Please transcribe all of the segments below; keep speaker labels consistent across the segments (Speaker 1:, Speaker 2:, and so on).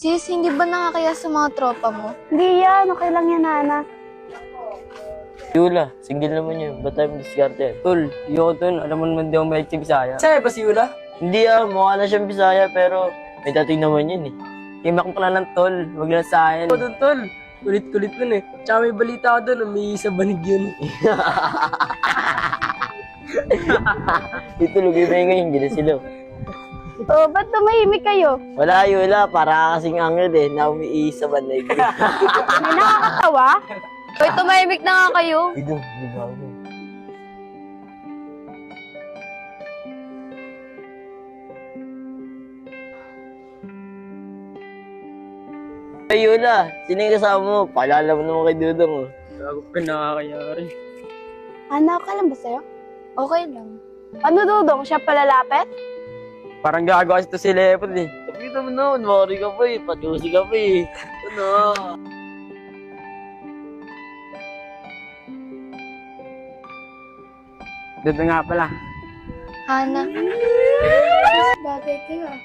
Speaker 1: Sis, hindi ba nakakaya sa mga tropa mo?
Speaker 2: Hindi yan, okay lang yan, Hana.
Speaker 3: Yula, single naman yun. Ba't tayo diskarte yan? Tol, yoko tol. Alam mo naman di ako may Bisaya.
Speaker 4: Sa'yo ba si Yula?
Speaker 3: Hindi mukha na siyang Bisaya pero may dating naman yun eh. Kimak mo lang ng tol, wag lang sa akin.
Speaker 4: Oo, tol. Kulit-kulit nun eh. Tsaka may balita ko doon, may isa banig yun.
Speaker 3: Dito lugay ngayon, hindi na sila.
Speaker 2: Oh, ba't tumahimik kayo?
Speaker 3: Wala Yula, para kasing angel eh, na umiihi sa banay.
Speaker 2: May nakakatawa?
Speaker 1: Hoy, tumahimik na nga kayo.
Speaker 3: Ito, hindi ba ako? Hey Yula, sino yung kasama mo? Paalala mo naman kay Dudong oh.
Speaker 4: Gago pa nakakayari.
Speaker 2: Hana, okay lang ba sa'yo?
Speaker 1: Okay lang.
Speaker 2: Ano, Dudong? Siya palalapit?
Speaker 4: Parang gago kasi ito si Lepot eh.
Speaker 3: Kita mo na, mawari ka pa eh, patusi ka pa eh. Ano?
Speaker 4: Dito nga pala.
Speaker 1: Hana. Bagay kayo ah.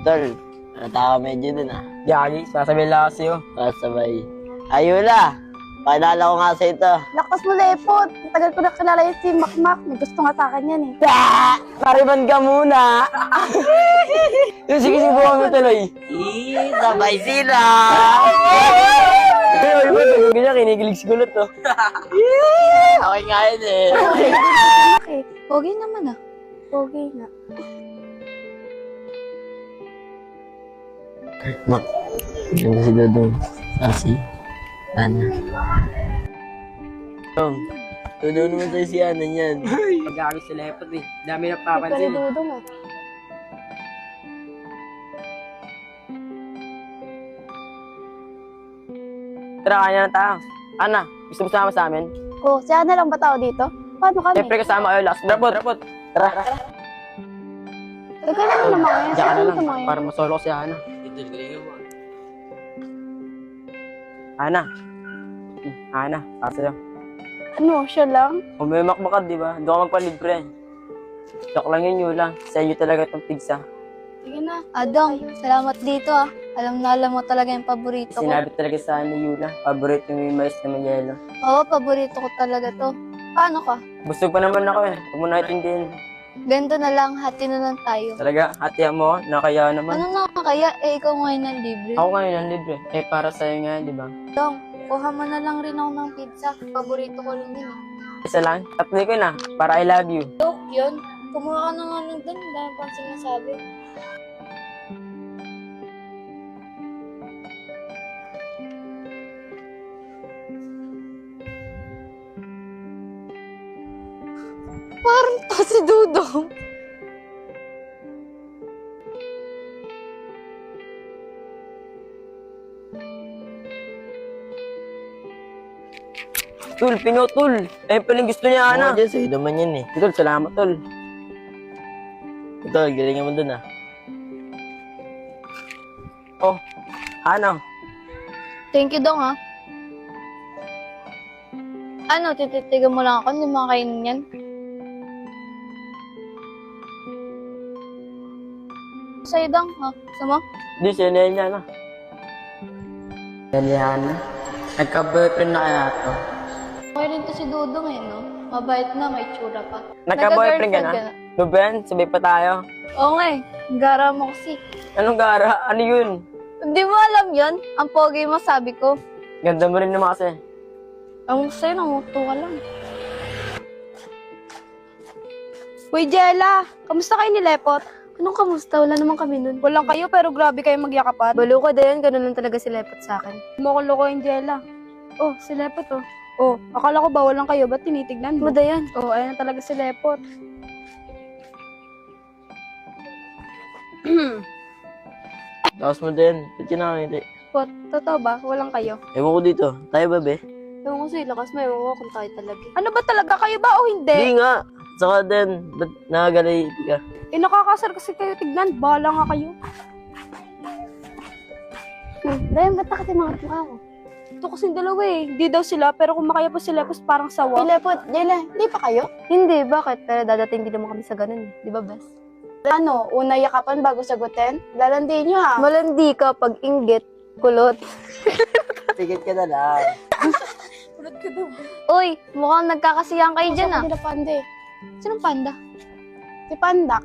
Speaker 3: Tol, natawa medyo dun ah.
Speaker 4: Yagi, sasabihin lang ako sa'yo.
Speaker 3: Sabay. Ayula, paalala ko nga sa ito.
Speaker 2: Lakas mo, Lepot. Matagal ko na kilala yung si Makmak. May gusto nga sa akin yan eh.
Speaker 4: Pariban ka muna! Yung sige mo tuloy.
Speaker 3: Sabay sila!
Speaker 4: Pero iba, tulog niya, kinikilig si Kulot to.
Speaker 3: Okay nga yun eh.
Speaker 2: Okay.
Speaker 1: Okay naman ah.
Speaker 2: Okay nga.
Speaker 3: Mak, ano si Dodong? Asi? Ana? Dodong, Dodong naman tayo si Ana niyan.
Speaker 4: Pag-gago si Lepot eh. Dami na
Speaker 2: Ikaw
Speaker 4: papansin.
Speaker 2: ni Dudong ah.
Speaker 4: Tara, kanya na tayo. Ana, gusto mo sama sa amin?
Speaker 2: Oh, si Hana lang ba tao dito? Paano kami?
Speaker 4: Siyempre kasama kayo last. Rapot. Tara.
Speaker 2: Teka lang naman ngayon.
Speaker 4: Diyan ka na
Speaker 2: Saan
Speaker 4: lang.
Speaker 2: ito mga
Speaker 4: Para masolo ko si Ana.
Speaker 3: Ito, galingan mo.
Speaker 4: Ana. Ana, para sa'yo.
Speaker 2: Ano, siya lang?
Speaker 4: Kung may makbakad, di ba? Doon ka magpalibre. Joke lang yun, Yula. Sa iyo talaga itong tigsa.
Speaker 2: Sige na.
Speaker 1: Adong, salamat dito ah. Alam na alam mo talaga yung paborito ko.
Speaker 4: Sinabi talaga sa ni Yula. Paborito yung mais na may yelo.
Speaker 1: Oo, paborito ko talaga to. Paano ka?
Speaker 4: Busog pa naman ako eh. Huwag mo naintindihin.
Speaker 1: Ganito na lang, hati na lang tayo.
Speaker 4: Talaga, hatihan mo, nakaya naman.
Speaker 1: Ano na kaya? Eh, ikaw ngayon ang libre.
Speaker 4: Ako ngayon ang libre. Eh, para sa'yo nga, di ba?
Speaker 1: Dong, kuha mo na lang rin ako ng pizza. Paborito ko rin din eh.
Speaker 4: Isa lang, tatli ko na, para I love you.
Speaker 1: Joke yun. Kumuha ka na nga lang dun. Dahil pang sinasabi. Parang to si Dudong.
Speaker 4: Tul, pinutol. Eh, paling gusto niya,
Speaker 3: Ano?
Speaker 4: Ana.
Speaker 3: Dyan, sa'yo naman yan eh.
Speaker 4: Tol, salamat, tol.
Speaker 3: Ito, galingan mo dun ah.
Speaker 4: Oh, Ana.
Speaker 1: Thank you, Dong, ha? Ano, tititigan mo lang ako, hindi makakainin yan. Sa'yo, Dong, ha? Gusto mo?
Speaker 4: Di, sinay niya, Ana. Dalihan. Nagka-boyfriend na kaya to.
Speaker 1: Okay rin to si Dudong eh, no? Mabait na, may tsura pa.
Speaker 4: Nagka-boyfriend ka na? Ruben, sabay pa tayo.
Speaker 1: Oo nga eh. Ang gara mo kasi.
Speaker 4: Anong gara? Ano yun?
Speaker 1: Hindi mo alam yon. Ang pogi mo, sabi ko.
Speaker 4: Ganda mo rin naman kasi.
Speaker 1: Ang sa'yo, nanguto ka lang.
Speaker 2: Uy, Jella! Kamusta kayo ni Lepot? Anong kamusta? Wala naman kami nun. Walang kayo, pero grabe kayo magyakapan.
Speaker 5: Balo ka din, ganun lang talaga si Lepot sa akin.
Speaker 2: Huwag mo akong lokohin, Jella. Oh, si Lepot oh. Oh, akala ko ba walang kayo? Ba't tinitignan mo?
Speaker 5: Mada yan.
Speaker 2: Oh, ayan na talaga si Lepot.
Speaker 3: Tapos mo din, ba't yun nakakita?
Speaker 2: Pot, totoo ba? Walang kayo?
Speaker 3: Ewan ko dito, tayo ba be?
Speaker 5: Ewan ko sa'yo, lakas mo, ewan ko kung tayo talaga.
Speaker 2: Ano ba talaga? Kayo ba o hindi?
Speaker 3: Hindi nga. Saka din, ba't nakagalay ka?
Speaker 2: Eh, nakakasar kasi kayo tignan. Bahala nga kayo.
Speaker 5: Dayan, ba't nakatimang mukha ko?
Speaker 2: Ito kasing dalawa eh. Hindi daw sila, pero kung makaya pa sila, pas parang sawa.
Speaker 5: Lepot, Jella, hindi pa kayo? Hindi, bakit? Pero dadating din naman kami sa ganun eh. Di ba, best?
Speaker 2: Ano, una yakapan bago sagutin? Lalandi nyo ha.
Speaker 5: Malandi ka pag inggit, kulot.
Speaker 3: Tigit ka na lang.
Speaker 1: Uy, mukhang nagkakasiyahan kayo dyan ah.
Speaker 2: Hindi na pande.
Speaker 1: Sinong panda?
Speaker 2: Si Pandak.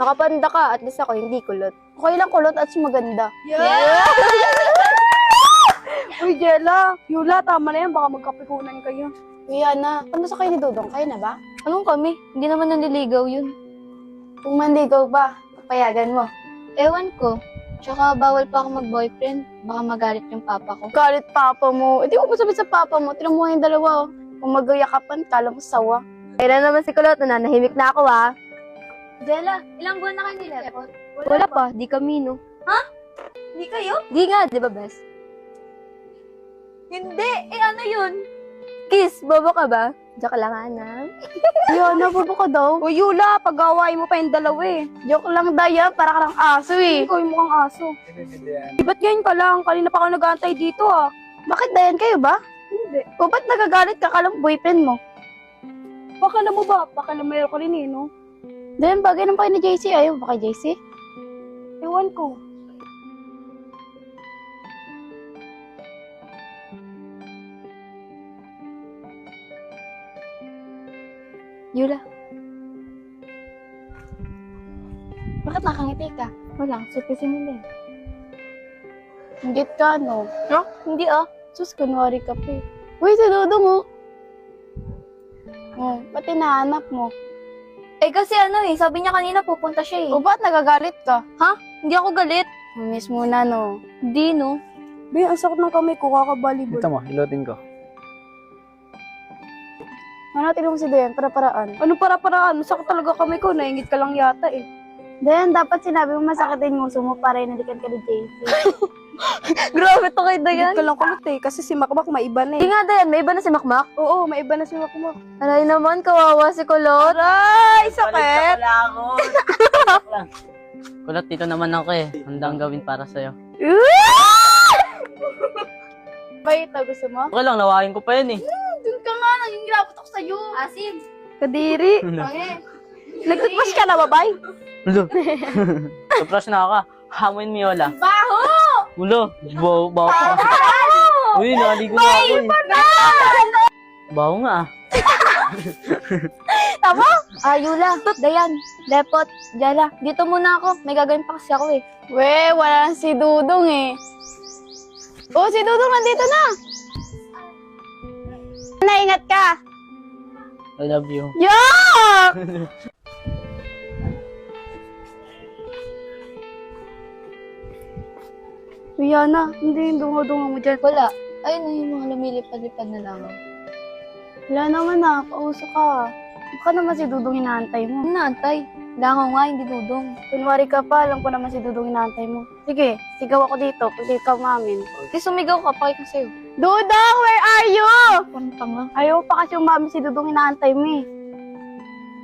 Speaker 5: Nakapanda ka, at least ako hindi kulot.
Speaker 2: Okay lang kulot at maganda. Uy, Jella. Yula, tama na yan. Baka magkapikunan kayo. Uy, Yana. Ano sa kayo ni Dudong? Kayo na ba?
Speaker 1: Anong kami? Hindi naman nanliligaw yun.
Speaker 2: Kung manligaw ba, papayagan mo.
Speaker 1: Ewan ko. Tsaka bawal pa ako mag-boyfriend. Baka magalit yung papa ko.
Speaker 2: Galit papa mo. Eh, di mo pa sabi sa papa mo. Tinan mo yung dalawa. Oh. Kung magyakapan, kala mo sawa.
Speaker 5: Kaya naman si kulot, nananahimik na ako ha.
Speaker 1: Jella, ilang buwan na kayo nilepot?
Speaker 5: Wala pa, di kami no.
Speaker 1: Hindi kayo?
Speaker 5: Di nga, di ba bes?
Speaker 1: Hindi. Eh ano yun?
Speaker 5: Kiss, bobo ka ba? Joke lang anak.
Speaker 2: Yana, bobo ka daw.
Speaker 5: O Yula, pag-away mo pa yung dalawa eh.
Speaker 2: Joke lang, Daya. Para ka lang aso eh.
Speaker 5: Ikaw yung mukhang aso. Ba't ganyan ka lang? Kanina pa ako nag-aantay dito ah.
Speaker 2: Bakit Dayan kayo ba?
Speaker 5: Hindi.
Speaker 2: O ba't nagagalit ka kalang boyfriend mo?
Speaker 5: Baka na mo ba? Baka na mayroon ko rin eh, no?
Speaker 2: Dayan, bagay ng pa ni JC. Ayaw ba kay JC?
Speaker 5: Ewan ko.
Speaker 1: Yula,
Speaker 2: Bakit nakangiti ka?
Speaker 1: wala. Suit kasi nila eh.
Speaker 2: Ingit ka, no?
Speaker 1: No? Hindi ah.
Speaker 2: Sus, kunwari ka pa eh. Uy, si Dudong oh. Oh, ba't hinahanap mo?
Speaker 1: Eh kasi ano eh, sabi niya kanina pupunta siya eh.
Speaker 2: O ba't nagagalit ka?
Speaker 1: Hindi ako galit.
Speaker 2: Miss muna, no?
Speaker 1: Hindi no.
Speaker 5: Be, ang sakit ng kamay ko, kakabalibol.
Speaker 3: Ito mo, ilotin ko.
Speaker 2: Ano, tignan mo si Dayan, para-paraan.
Speaker 5: Ano para-paraan? Masakit talaga kamay ko, naingit ka lang yata eh.
Speaker 2: Dayan, dapat sinabi mo masakitin yung uso mo para inalikan ka ni JC.
Speaker 1: Grabe to kay
Speaker 5: Ingit ka lang kulot eh, kasi si Makmak may iba na
Speaker 1: Hindi
Speaker 5: eh.
Speaker 1: nga Dayan, may iba na si Makmak.
Speaker 5: Oo, may iba na si Makmak.
Speaker 1: Aray naman, kawawa si Kulot.
Speaker 5: Ay, sakit!
Speaker 3: Wala ako. Kulot, dito naman ako eh. Handang gawin para sa'yo.
Speaker 2: Bait, gusto mo?
Speaker 3: Okay lang, lawahin ko pa yan eh.
Speaker 2: Dun ka nga, naging grabot ako sa'yo.
Speaker 1: Asim.
Speaker 5: Kadiri. Nagtutmas ka na, babay?
Speaker 3: Ulo. Supras na ka. Hamoin mo yola.
Speaker 2: Baho!
Speaker 3: Ulo. Bawo ka. Uy, naligo na ako eh. Bawo nga ah.
Speaker 1: Yula, Dayan, Lepot, Jella. Dito muna ako. May gagawin pa kasi ako eh.
Speaker 2: We, wala na si Dudong eh. Oh, si Dudong nandito na. Naingat ka.
Speaker 3: I love you.
Speaker 2: Yuck! Rihanna, hindi yung dungo-dungo mo dyan.
Speaker 1: Wala. Ayun na yung mga lumilipad-lipad na lang.
Speaker 2: Wala naman na, pauso ka. Baka naman si Dudong hinaantay mo.
Speaker 1: Naantay. Langaw nga, hindi dudong.
Speaker 2: Kunwari ka pa, alam ko naman si Dudong hinaantay mo. Sige, sigaw ako dito, pag ikaw mamin.
Speaker 1: Kasi sumigaw ka, pakita sa'yo.
Speaker 2: Dudong, where are you?
Speaker 1: Parang tanga.
Speaker 2: Ayaw pa kasi umami si Dudong hinaantay mo eh.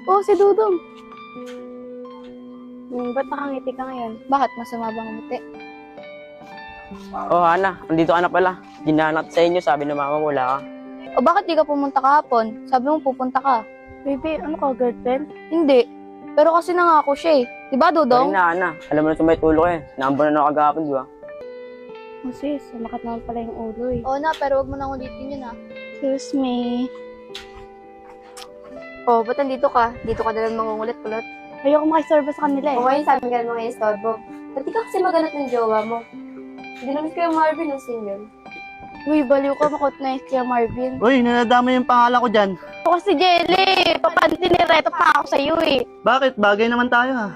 Speaker 2: Oh, si Dudong. Ba't nakangiti ka ngayon?
Speaker 1: Bakit? Masama bang umuti?
Speaker 4: Oh, Hana, andito ka na pala. Ginanat sa inyo, sabi ng mama mo, wala ka.
Speaker 1: O bakit di ka pumunta kahapon? Sabi mo pupunta ka.
Speaker 2: Baby, ano ka, girlfriend?
Speaker 1: Hindi. Pero kasi nangako siya eh. Diba,
Speaker 4: Sorry
Speaker 1: Dudong?
Speaker 4: na, Hana. Alam mo na may tulo eh. Naambon na ako kagahapon, di ba?
Speaker 2: Oh sis, sumakat naman pala yung ulo eh.
Speaker 1: Oo na, pero wag mo nang ulitin yun ah.
Speaker 2: Excuse me.
Speaker 5: Oh, ba't nandito ka? Dito ka na lang mangungulit, kulot.
Speaker 2: Ayoko makiserve sa kanila eh.
Speaker 5: O ngayon, sabi nga mga istorbo. Ba't di ka kasi maganap ng jowa mo? Hindi naman kayo Marvin ng single.
Speaker 2: Uy, baliw ka, makot na yung kaya Marvin.
Speaker 6: Uy, nanadama yung pangalan ko dyan.
Speaker 2: Ako si Jelly, papantinireta pa ako sa'yo eh.
Speaker 6: Bakit? Bagay naman tayo ha.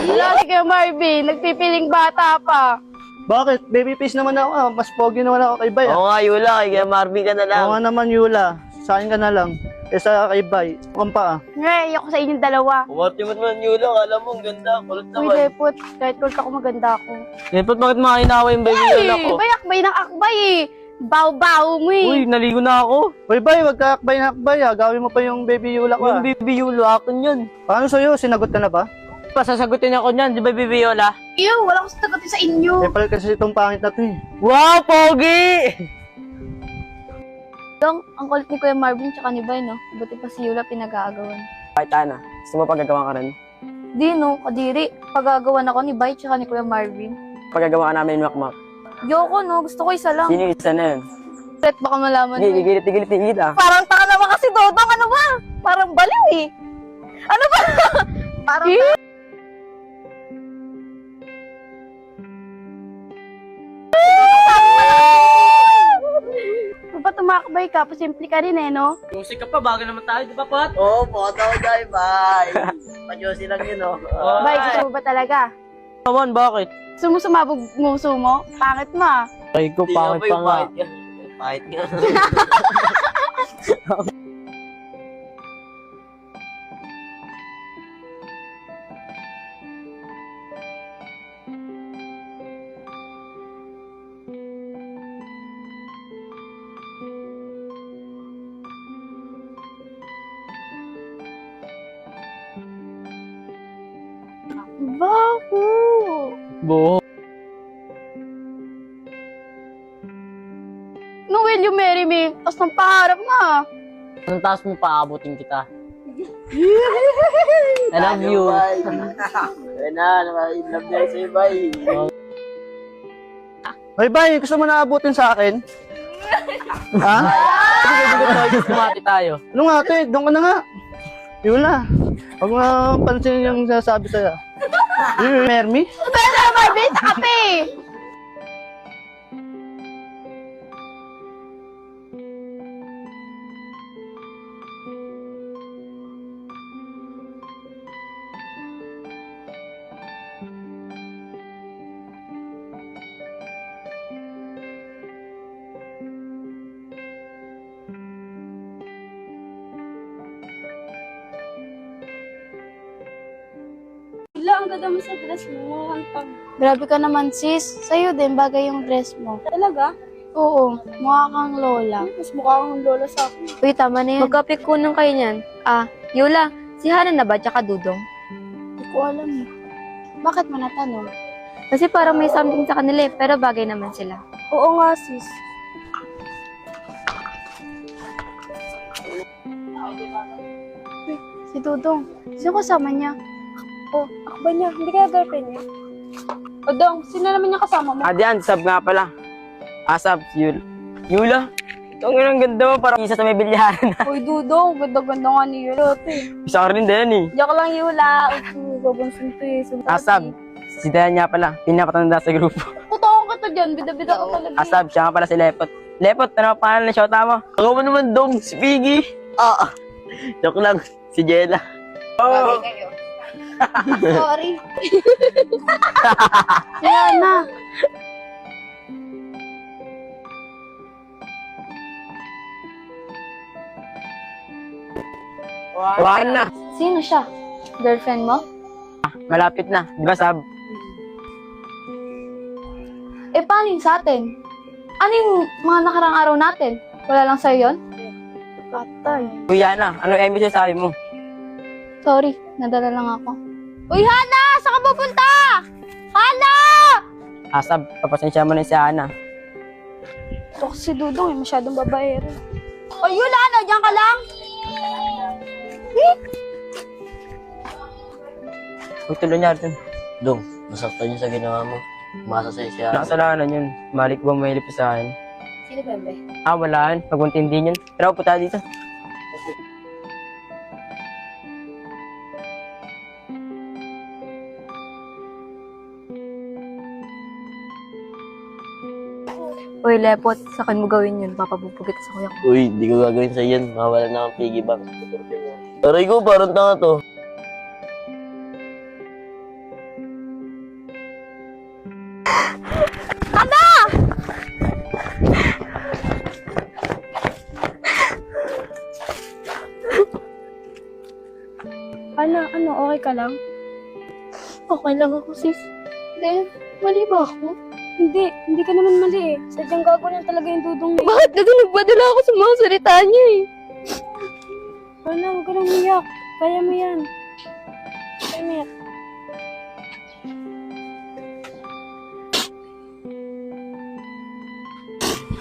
Speaker 2: Wala si kaya Marvin, nagpipiling bata pa.
Speaker 6: Bakit? Baby face naman ako ah. Mas pogi naman ako kay Bay ah.
Speaker 3: Oo nga, Yula. Kaya Marvin ka na lang.
Speaker 6: Oo nga naman Yula. Sa akin ka na lang. Sa kay Bay. Mukhang pa ah.
Speaker 2: Ngay, ako sa inyong dalawa.
Speaker 3: Umarte mo naman, Yula. Kala mo, ang ganda. Kulot
Speaker 2: Uy,
Speaker 3: naman.
Speaker 2: Depot, kahit kulit ako maganda ako.
Speaker 3: Depot, bakit makinawa yung baby Yula ko?
Speaker 2: Bayakbay ng akbay eh. Baw-baw mo eh.
Speaker 3: Uy, naligo na ako.
Speaker 6: Uy Bay, wag ka akbay na akbay ah. Gawin mo pa yung baby Yula ko ah.
Speaker 3: Yung baby Yula, akin yun.
Speaker 6: Paano sa'yo? Sinagot ka na ba?
Speaker 3: Pasasagutin ako niyan, di ba, baby Yola?
Speaker 2: Ew, wala akong sagot sa inyo.
Speaker 6: Eh pala kasi itong pangit na to eh.
Speaker 3: Wow, pogi!
Speaker 1: Dong, ang kulit ni Kuya Marvin tsaka ni Bay, no? Buti pa si Yula pinag-aagawan.
Speaker 4: Kahit Hana, gusto mo pagagawa ka rin?
Speaker 1: Di no, kadiri. Pagagawan ako ni Bay tsaka ni Kuya Marvin.
Speaker 4: Pagkagawa ka namin yung makmak.
Speaker 1: Yoko no, gusto ko isa lang.
Speaker 4: Sino yung isa na yun?
Speaker 1: Pet, baka malaman
Speaker 4: Hindi,
Speaker 1: mo.
Speaker 4: tigil ah.
Speaker 1: Parang taka naman kasi Dodong, ano ba? Parang baliw eh. Ano ba? Parang
Speaker 2: Dapat tumakbay ka, pasimple ka rin eh, no?
Speaker 3: Music ka pa, bago naman tayo, di ba, Pat?
Speaker 6: Oo, photo tayo, bye. Panyosi lang yun, oh.
Speaker 2: Bay, gusto mo ba talaga?
Speaker 3: Naman, bakit?
Speaker 2: Gusto mo sumabog nguso mo? Pangit mo ah.
Speaker 3: Ay ko, pangit pa nga.
Speaker 6: Pahit nga.
Speaker 2: Baho!
Speaker 3: Buho.
Speaker 2: No, will you marry me? Tapos ng pangarap mo ah.
Speaker 3: Anong taas mo paabutin kita? I love you.
Speaker 6: Ayun na, love niya sa'yo, bye. Ay, bye, gusto mo na abutin sa akin? Ha?
Speaker 3: Kumati tayo.
Speaker 6: Ano nga, te? Doon ka na nga. Yun na. Huwag mo na pansin yung sinasabi sa'yo. Mermi?
Speaker 2: Pero Marvin, sa kape! Wala, ang ganda mo sa dress mo. Grabe ka naman, sis. Sa'yo din, bagay yung dress mo. Talaga? Oo, mukha kang lola. Mas mukha kang lola sa akin.
Speaker 5: Uy, tama na yan. Magkapikunan kayo niyan. Yula, si Hana na ba tsaka Dudong?
Speaker 2: Hindi ko alam eh. Bakit mo natanong?
Speaker 5: Kasi parang may something sa kanila eh, pero bagay naman sila.
Speaker 2: Oo nga, sis. Si Dudong. Sino kasama niya? Oh, ako ba niya? Hindi kaya girlfriend niya? O Dong, sino naman niya kasama mo?
Speaker 4: Diyan, sab nga pala. Sab, Yula. Ang ang ganda mo, parang isa sa may bilyaran.
Speaker 2: Uy, Dudong, ganda-ganda nga ni Yula.
Speaker 4: Isa ka rin din eh.
Speaker 2: Joke lang, Yula. Gabonsin to eh.
Speaker 4: Sab, si Dayan nga pala, pinapatanda sa grupo.
Speaker 2: Putawan ka to dyan. Bida-bida ka talaga.
Speaker 4: Sab, siya nga pala si Lepot. Lepot, ano pa pangalan ng shota mo?
Speaker 6: Ako mo naman, Dong. Si Piggy. Joke lang. Si Jella.
Speaker 4: Oh.
Speaker 2: Sorry. Yan na.
Speaker 4: Wakan na.
Speaker 5: Sino siya? Girlfriend mo?
Speaker 4: Malapit na. Di ba, Sab?
Speaker 1: Eh, paano yun sa atin? Ano yung mga nakarang araw natin? Wala lang sa'yo yun?
Speaker 2: Patay.
Speaker 4: Kuya na, ano yung MBC sabi mo?
Speaker 1: Sorry, nadala lang ako. Uy, Hana! Saan ka pupunta? Hana!
Speaker 4: Sab, papasensya mo na si Ana.
Speaker 2: Ito si Dudong eh. Masyadong babae rin.
Speaker 1: Uy, Yula, ano? Diyan ka lang?
Speaker 4: Huwag tuloy niya rin.
Speaker 3: Dong, nasaktan niyo sa ginawa mo. Umasa sa'yo siya.
Speaker 4: Nakasalanan yun. Malik ba mahilip sa akin?
Speaker 5: Sino ba ba?
Speaker 4: Wala yun. Pag-untindi yun. Tara, punta dito.
Speaker 5: Uy, Lepot, sa akin mo gawin yun. Papabubog kita sa kuya ko.
Speaker 3: Uy, di ko gagawin sa yan. Mawala na ang piggy bank. Aray ko, parang tanga to.
Speaker 2: Ano, okay ka lang?
Speaker 1: Okay lang ako, sis. Hindi, mali ba ako?
Speaker 2: Hindi ka naman mali eh. Sadyang gago na talaga yung Dudong na
Speaker 1: Bakit kasi nagpadala ako sa mga salita niya eh?
Speaker 2: Ano, huwag ka lang umiyak. Kaya mo yan. Kaya mo yan.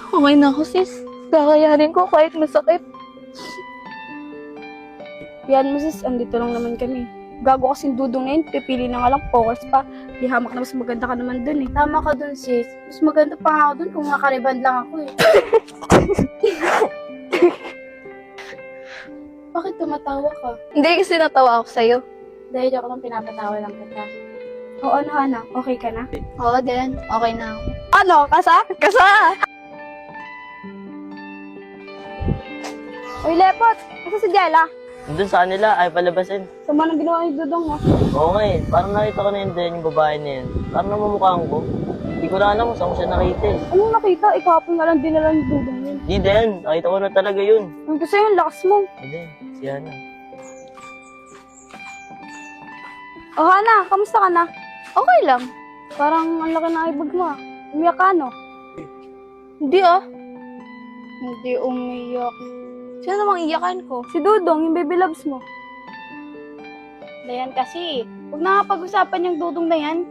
Speaker 1: Okay na ako, sis. Kakayanin ko kahit masakit.
Speaker 2: Yan mo sis, andito lang naman kami. Gago kasing dudong na yun, pipili na nga lang focus pa. Di hamak na mas maganda ka naman dun eh. Tama ka dun sis. Mas maganda pa nga ako dun kung nakariband lang ako eh. Bakit tumatawa ka?
Speaker 1: Hindi kasi natawa ako sa'yo.
Speaker 2: Dahil ako lang pinapatawa lang kita. O ano Hana, okay ka na?
Speaker 1: Oo, din. Okay na ako.
Speaker 2: Ano, kasa?
Speaker 1: Kasa!
Speaker 2: Uy, Lepot! Kasi si Jella.
Speaker 3: Doon sa kanila, ay palabasin.
Speaker 2: Sama nang ginawa ni Dudong mo.
Speaker 3: Oo nga eh, parang nakita ko na yun din, yung babae na yun. Parang namumukhaan ko. Hindi ko na alam kung saan ko siya nakita eh.
Speaker 2: Anong nakita? Ikapon nga lang dinala ni Dudong yun.
Speaker 3: Hindi din, nakita ko na talaga yun.
Speaker 2: Ang gusto yung lakas mo.
Speaker 3: Hindi, si Hana.
Speaker 2: O Hana, kamusta ka na?
Speaker 1: Okay lang.
Speaker 2: Parang ang laki ng ibag mo ah. Umiyak ka no?
Speaker 1: Hindi ah.
Speaker 2: Hindi umiyak.
Speaker 1: Sino namang iyakan ko?
Speaker 2: Si Dudong, yung baby loves mo. Dayan kasi. Huwag na nga pag-usapan yung Dudong na yan.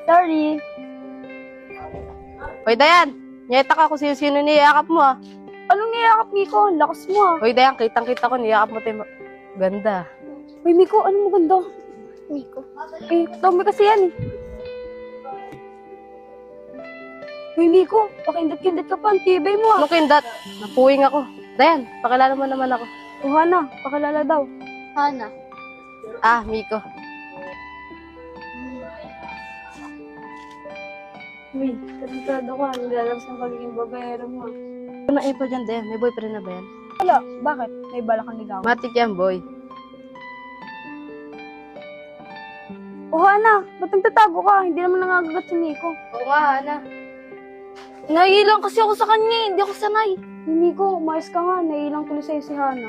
Speaker 2: Sorry.
Speaker 7: Hoy, Dayan! Nyeta ka kung sino-sino niyakap mo, ah.
Speaker 2: Anong niyakap, Miko? Ang lakas mo ah.
Speaker 7: Hoy, Dayan, kitang-kita ko, niyakap mo tayo. Ganda.
Speaker 2: Uy, Miko, ano mo ganda? Miko. Eh, tomboy kasi yan eh. Uy, Miko, pakindot-kindot ka pa. Ang tibay mo ah.
Speaker 7: Anong kindat? Napuwing ako. Dayan, pakilala mo naman ako.
Speaker 2: O Hana, pakilala daw.
Speaker 1: Hana.
Speaker 7: Ah, Miko.
Speaker 2: Uy, tarantado ka. Nilalabas ng pagiging babayero mo ah.
Speaker 7: Ano na ipon dyan, Dayan? May boyfriend na ba yan?
Speaker 2: Wala, bakit? May bala kang ligaw.
Speaker 7: Matik yan, boy.
Speaker 2: O Hana, ba't nagtatago ka? Hindi naman nangagat si Miko.
Speaker 7: Oo nga, Hana.
Speaker 1: Naiilang kasi ako sa kanya eh. Hindi ako sanay.
Speaker 2: Hey, Miko, umayos ka nga. Naiilang tuloy sa'yo si Hana.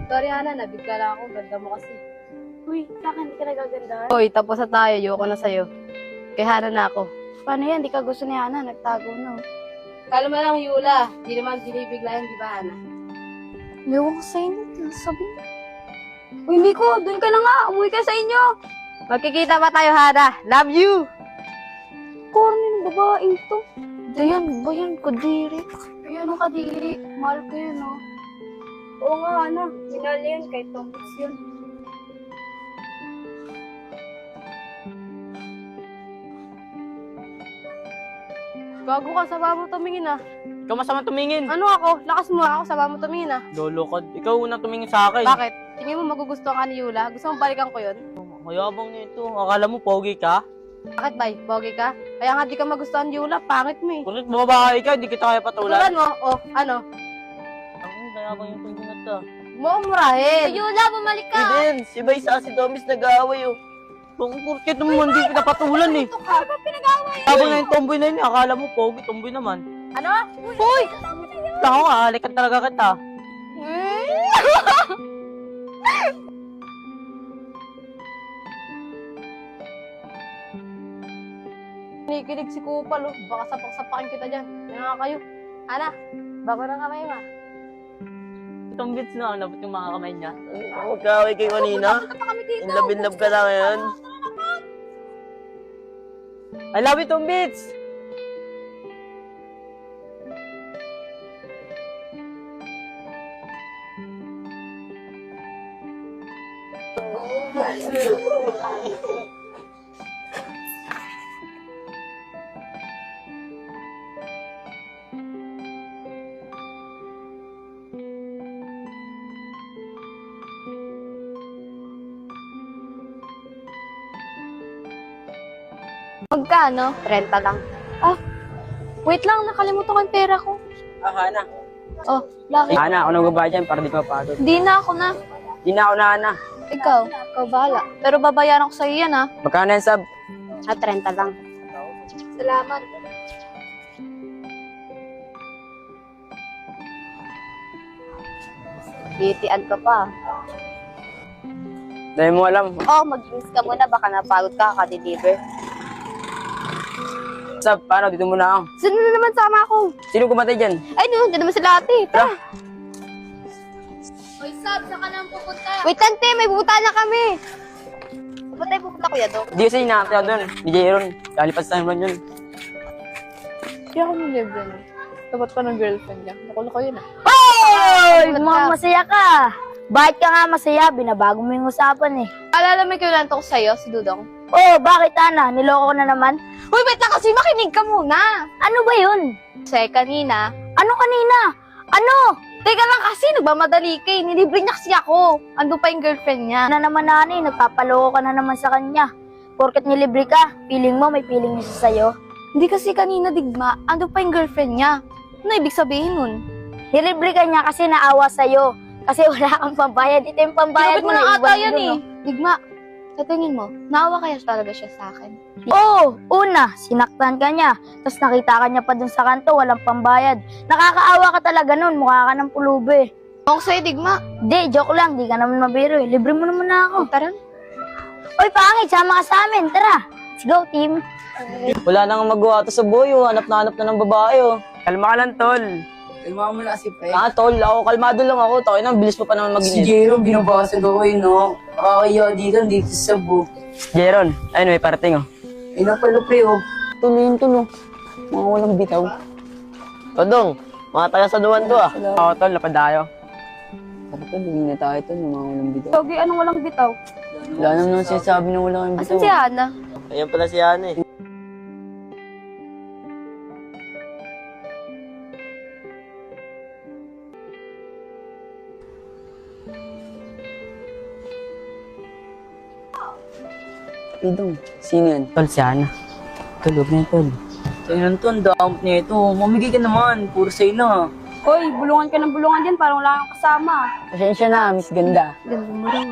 Speaker 7: Sorry, Hana, nabigla lang ako. Ganda mo kasi.
Speaker 2: Uy, sa akin, hindi ka nagagandahan.
Speaker 7: Hoy, tapos na tayo. Ayoko na sa'yo. Kay Hana na ako.
Speaker 2: Paano yan? Di ka gusto ni Hana. Nagtago na. Oh.
Speaker 7: Kalma lang, Yula. Di naman binibiglayan, di ba, Hana?
Speaker 1: Mewan ko sa'yo. Sabi mo.
Speaker 2: Uy, Miko, dun ka na nga. Umuwi ka sa inyo.
Speaker 7: Magkikita pa tayo, Hana. Love you!
Speaker 2: Corny ng babaeng to.
Speaker 1: Dayan, ba yan? Kadiri.
Speaker 2: Ay, ano ka, dili? Mahal ko yun, oh. Oo nga, Hana. Minahal niya yun. Kahit tombits yun.
Speaker 7: Gago ka, sama mo tumingin, ah.
Speaker 3: Ikaw masama tumingin.
Speaker 7: Ano ako? Lakas mo ako, sama mo tumingin, ah.
Speaker 3: Lolo ka, ikaw unang tumingin sa akin.
Speaker 7: Bakit? Tingin mo magugustuhan ka ni Yula? Gusto mong balikan ko yun?
Speaker 3: Mayabang nito. Akala mo pogi ka?
Speaker 7: Bakit, bay? Pogi ka? Kaya nga di ka magustuhan ni Yula, pangit mo eh.
Speaker 3: Kunit babae ka, hindi kita kaya patulan.
Speaker 7: Tulan mo, oh, ano?
Speaker 3: Ang mayabang yung tundo na to.
Speaker 7: Mumurahin!
Speaker 1: Yula, bumalik ka!
Speaker 3: Hindi din, si Bay sa si Domis nag-aaway oh. Kung kurkit mo hindi pinapatulan eh.
Speaker 2: Ano ba pinag-away?
Speaker 3: Habang na yung tomboy na yun, akala mo pogi, tomboy naman.
Speaker 7: Ano?
Speaker 3: Hoy! Ako nga, halikan talaga kita.
Speaker 7: Kinikilig si Kupal, oh. Baka sapak-sapakin kita dyan. Yan nga kayo. Ana, bago na kamay mo.
Speaker 3: Itong bits na, labot yung mga kamay niya. Magkaway kayo kanina. In love in love ka na ngayon. I love you, Tom Bits!
Speaker 1: Magkano?
Speaker 7: 30 lang.
Speaker 1: Wait lang, nakalimutan ko yung pera ko.
Speaker 4: Ah, Hana.
Speaker 1: Oh, bakit?
Speaker 4: Hana, ako nang babayad dyan para di ka mapagod.
Speaker 1: Hindi na ako na.
Speaker 4: Di na ako na, Hana.
Speaker 1: Ikaw bahala. Pero babayaran ko sa'yo yan, ha?
Speaker 4: Magkano yan, Sab?
Speaker 7: 30 lang.
Speaker 1: Salamat.
Speaker 7: Titian ka pa.
Speaker 4: Dahil mo alam.
Speaker 7: Oh, mag-drinks ka muna. Baka napagod ka, ka-deliver.
Speaker 4: Sab, paano? Dito muna ako.
Speaker 1: Sino na naman sama ako?
Speaker 4: Sino kumatay dyan?
Speaker 1: Ay, no, hindi naman sila ate.
Speaker 4: Tara.
Speaker 1: Hoy, Sab, saan ka nang pupunta? Wait, tante, may pupunta na kami. Pupunta kuya do.
Speaker 4: Di kasi nakakaya doon. Ni Jairon. Kalipas tayo ron yun.
Speaker 7: Kaya ako nilibre na. Tapat pa ng girlfriend niya. Nakulo ko yun, ah.
Speaker 1: Hoy! Masaya ka. Bakit ka nga masaya? Binabago mo yung usapan eh.
Speaker 2: Alala mo yung kinuwento ko sa'yo, si Dudong?
Speaker 1: Oh, bakit Ana? Niloko ko na naman?
Speaker 2: Uy, wait lang kasi makinig ka muna!
Speaker 1: Ano ba yun?
Speaker 2: Kasi kanina,
Speaker 1: Ano kanina? Ano?
Speaker 2: teka lang kasi, nagmamadali ka eh. Nilibre niya kasi ako. Ando pa yung girlfriend niya.
Speaker 1: Na naman nani, nagpapaloko ka na naman sa kanya. Porket nilibre ka, feeling mo may feeling niya siya sa'yo.
Speaker 2: Hindi kasi kanina, digma, ando pa yung girlfriend niya. Ano ibig sabihin nun?
Speaker 1: Nilibre ka niya kasi naawa sa'yo. Kasi wala kang pambayad. Ito yung pambayad
Speaker 2: Kinupit mo na ata
Speaker 1: iwan
Speaker 2: yan
Speaker 1: dun,
Speaker 2: eh.
Speaker 1: no?
Speaker 2: Digma, sa tingin mo, naawa kaya talaga siya sa akin?
Speaker 1: Oo, una, sinaktan ka niya. Tapos nakita ka niya pa dun sa kanto, walang pambayad. Nakakaawa ka talaga nun, mukha ka ng pulubi.
Speaker 2: Ako sa'yo, Digma.
Speaker 1: Di, joke lang, di ka naman mabiro eh. Libre mo naman na ako.
Speaker 2: Tara.
Speaker 1: Oy, pangit, sama ka sa amin. Tara, let's go, team.
Speaker 4: Wala nang magawa to sa boy, oh. Hanap na ng babae, oh.
Speaker 3: Kalma ka lang, tol.
Speaker 8: Kalma mo na kasi, pre.
Speaker 4: Ah, tol, ako, kalmado lang ako. Tayo na, bilis mo pa naman
Speaker 8: Si
Speaker 4: mag-init.
Speaker 8: Jero, binabasag ako yun, no? Nakakaya dito sa sabo.
Speaker 3: Jeron, ayun, may parating, oh.
Speaker 8: Ayun na pala, pre, oh.
Speaker 4: Tuloy yun, tol, oh. Mga walang bitaw.
Speaker 3: Todong, mga taga-saduan to, ah. Oo, tol, napadayo.
Speaker 4: Sabi ko, hindi na tayo to, mga walang bitaw.
Speaker 2: Pogi, anong walang bitaw?
Speaker 4: Wala naman sinasabi na walang bitaw.
Speaker 2: Asan si Hana?
Speaker 3: Ayan pala si Ana, eh.
Speaker 4: Pidong, sino yan?
Speaker 3: Tol, si Ana.
Speaker 4: Tol, huwag na yan, tol.
Speaker 8: Sa'yo lang to, ang damot nito. Mamigay ka naman, puro sa'yo na.
Speaker 2: Hoy, bulungan ka ng bulungan dyan, parang wala kang kasama.
Speaker 4: Pasensya na, Miss Ganda.
Speaker 2: Ganda mo rin.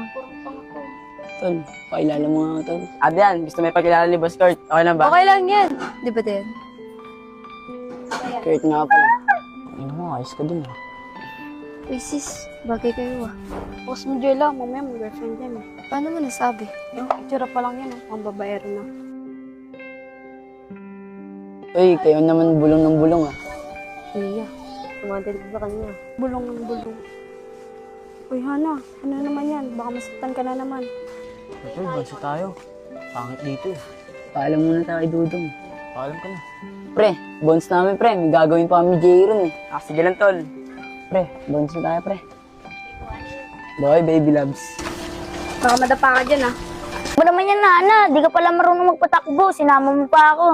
Speaker 4: Tol, pakilala mo nga, tol.
Speaker 3: Adrian, gusto may pakilala ni Boss Kurt. Okay lang ba?
Speaker 2: Okay lang yan. Di ba din?
Speaker 4: Kurt nga pala. Ayun mo, ayos ka dun, ah.
Speaker 2: Uy, sis, bagay kayo ah. Boss mo, Jella, mamaya may girlfriend yan eh. Paano mo nasabi? Yung itsura pa lang yan, ang babaero na.
Speaker 4: Uy, kayo naman bulong ng bulong, ah.
Speaker 2: Iya, tumadilig sa kanya. Bulong ng bulong. Uy, Hana, ano naman yan? Baka masaktan ka na naman.
Speaker 3: Tol, bansa tayo. Pangit dito, eh.
Speaker 4: Paalam muna tayo kay Dudong.
Speaker 3: Paalam ka na.
Speaker 4: Pre, bonds namin, pre. May gagawin pa kami Jairon, eh.
Speaker 3: Ah, sige lang, tol.
Speaker 4: Pre, bonds na tayo, pre. Boy, baby loves.
Speaker 2: Baka madapa ka dyan ah.
Speaker 1: Ba naman yan, Nana? Di ka pala marunong magpatakbo. Sinama mo pa ako.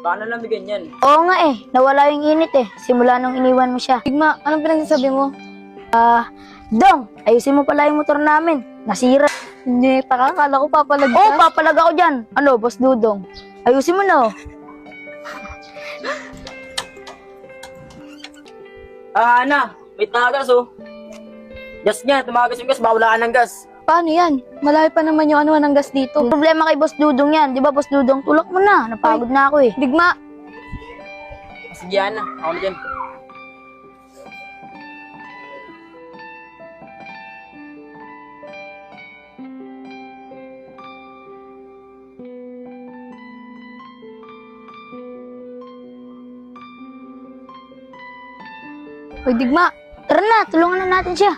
Speaker 4: Paano lang bigyan yan?
Speaker 1: Oo nga eh. Nawala yung init eh. Simula nung iniwan mo siya.
Speaker 2: Digma, anong pinagsasabi mo?
Speaker 1: Dong, ayusin mo pala yung motor namin. Nasira.
Speaker 2: Hindi, kala ko papalag
Speaker 1: Oo, papalag ako dyan. Ano, Boss Dudong? Ayusin mo na oh.
Speaker 4: Ah, Ana, wait na gas, oh. Gas niya, tumagas yung gas, bawala ka ng gas.
Speaker 2: Paano yan? Malayo pa naman yung ano ng gas dito.
Speaker 1: Problema kay Boss Dudong yan. Di ba, Boss Dudong? Tulak mo na. Napagod na ako eh.
Speaker 2: Digma,
Speaker 4: Sige, Ana, ako na dyan.
Speaker 2: Uy, Digma,
Speaker 1: Tara na, tulungan na natin siya.